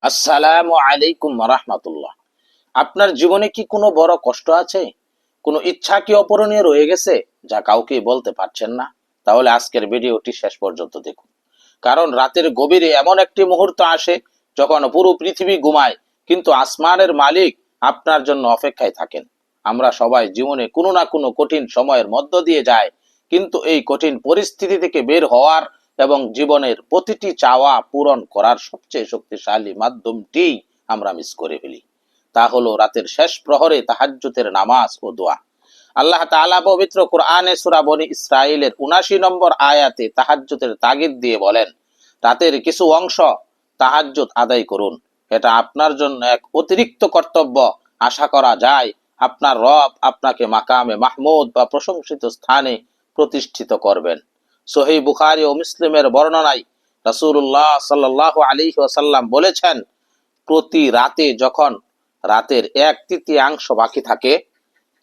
আসসালামু আলাইকুম রাহমাতুল্লাহ। আপনার জীবনে কি কোনো বড় কষ্ট আছে? কোনো ইচ্ছা কি অপূরণীয় রয়ে গেছে যা কাউকে বলতে পারছেন না? তাহলে আজকের ভিডিওটি শেষ পর্যন্ত দেখুন। কারণ রাতের গভীরে এমন একটি মুহূর্ত আসে যখন পুরো পৃথিবী ঘুমায়, কিন্তু আসমানের মালিক আপনার জন্য অপেক্ষায় থাকেন। আমরা সবাই জীবনে কোনো না কোনো কঠিন সময়ের মধ্য দিয়ে যাই, কিন্তু এই কঠিন পরিস্থিতি থেকে বের হওয়ার এবং জীবনের প্রতিটি চাওয়া পূরণ করার সবচেয়ে শক্তিশালী মাধ্যমটি আমরা মিস করে ফেলি। তা হলো রাতের শেষ প্রহরে তাহাজ্জুদের নামাজ ও দোয়া। আল্লাহ তাআলা পবিত্র কোরআনে সূরা বনী ইসরাঈলের ৭৯ নম্বর আয়াতে তাহাজ্জুদের তাগিদ দিয়ে বলেন, রাতের কিছু অংশ তাহাজ্জুদ আদায় করুন। এটা আপনার জন্য এক অতিরিক্ত কর্তব্য। আশা করা যায় আপনার রব আপনাকে মাকামে মাহমুদ বা প্রশংসিত স্থানে প্রতিষ্ঠিত করবেন। সহিহ বুখারী ও মুসলিমের বর্ণনায় রাসূলুল্লাহ সাল্লাল্লাহু আলাইহি ওয়াসাল্লাম বলেছেন, প্রতি রাতে যখন রাতের ১/৩ বাকি থাকে,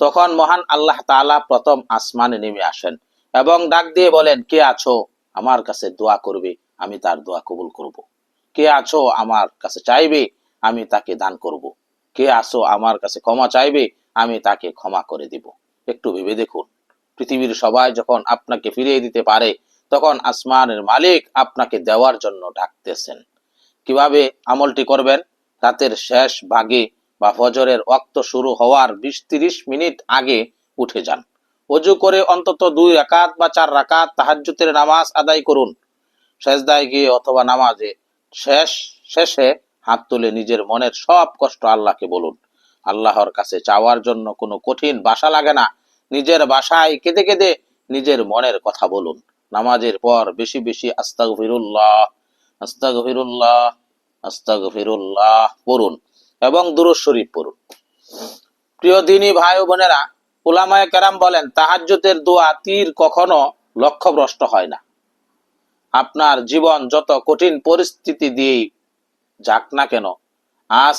তখন মহান আল্লাহ তাআলা প্রথম আসমানে নেমে আসেন এবং ডাক দিয়ে বলেন, কে আছো আমার কাছে দোয়া করবে, আমি তার দোয়া কবুল করব। কে আছো আমার কাছে চাইবে, আমি তাকে দান করব। কে আছো আমার কাছে ক্ষমা চাইবে, আমি তাকে ক্ষমা করে দিব। একটু ভেবে দেখুন, পৃথিবীর সবাই যখন আপনাকে ফিরিয়ে দিতে পারে, তখন আসমানের মালিক আপনাকে দেওয়ার জন্য ডাকতেছেন। কিভাবে আমলটি করবেন? রাতের শেষ ভাগে বা ফজরের ওয়াক্ত শুরু হওয়ার ২০-৩০ মিনিট আগে উঠে যান। ওযু করে অন্তত ২ রাকাত বা ৪ রাকাত তাহাজ্জুদের নামাজ আদায় করুন। সেজদায় গিয়ে অথবা নামাজে শেষে হাত তুলে নিজের মনের সব কষ্ট আল্লাহকে বলুন। আল্লাহর কাছে চাওয়ার জন্য কোনো কঠিন ভাষা লাগে না। নিজের ভাষায় কেঁদে কেঁদে নিজের মনের কথা বলুন। নামাজের পর বেশি বেশি আস্তাগফিরুল্লাহ, আস্তাগফিরুল্লাহ, আস্তাগফিরুল্লাহ পড়ুন এবং দুরূদ শরীফ পড়ুন। প্রিয় দিনী ভাই ও বোনেরা, উলামায়ে কেরাম বলেন, তাহাজ্জুদের দোয়া তীর কখনো লক্ষ্যভ্রষ্ট হয় না। আপনার জীবন যত কঠিন পরিস্থিতি দিয়েই যাক না কেন, আজ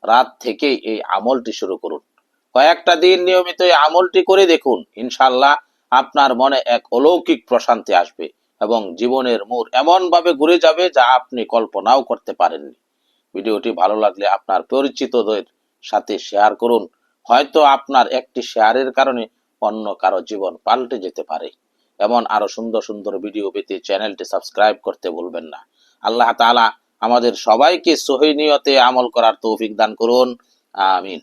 রাত থেকেই এই আমলটি শুরু করুন। কয়েকটা দিন নিয়মিত এই আমলটি করে দেখুন। ইনশাআল্লাহ আপনার মনে এক অলৌকিক প্রশান্তি আসবে এবং জীবনের মোড় এমন ভাবে ঘুরে যাবে যা আপনি কল্পনাও করতে পারেননি। ভিডিওটি ভালো লাগলে আপনার পরিচিতদের সাথে শেয়ার করুন। হয়তো আপনার একটি শেয়ারের কারণে অন্য কারো জীবন পাল্টে যেতে পারে। এমন আরো সুন্দর সুন্দর ভিডিও পেতে চ্যানেলটি সাবস্ক্রাইব করতে ভুলবেন না। আল্লাহ তাআলা আমাদের সবাইকে সহিহ নিয়তে আমল করার তৌফিক দান করুন। আমিন।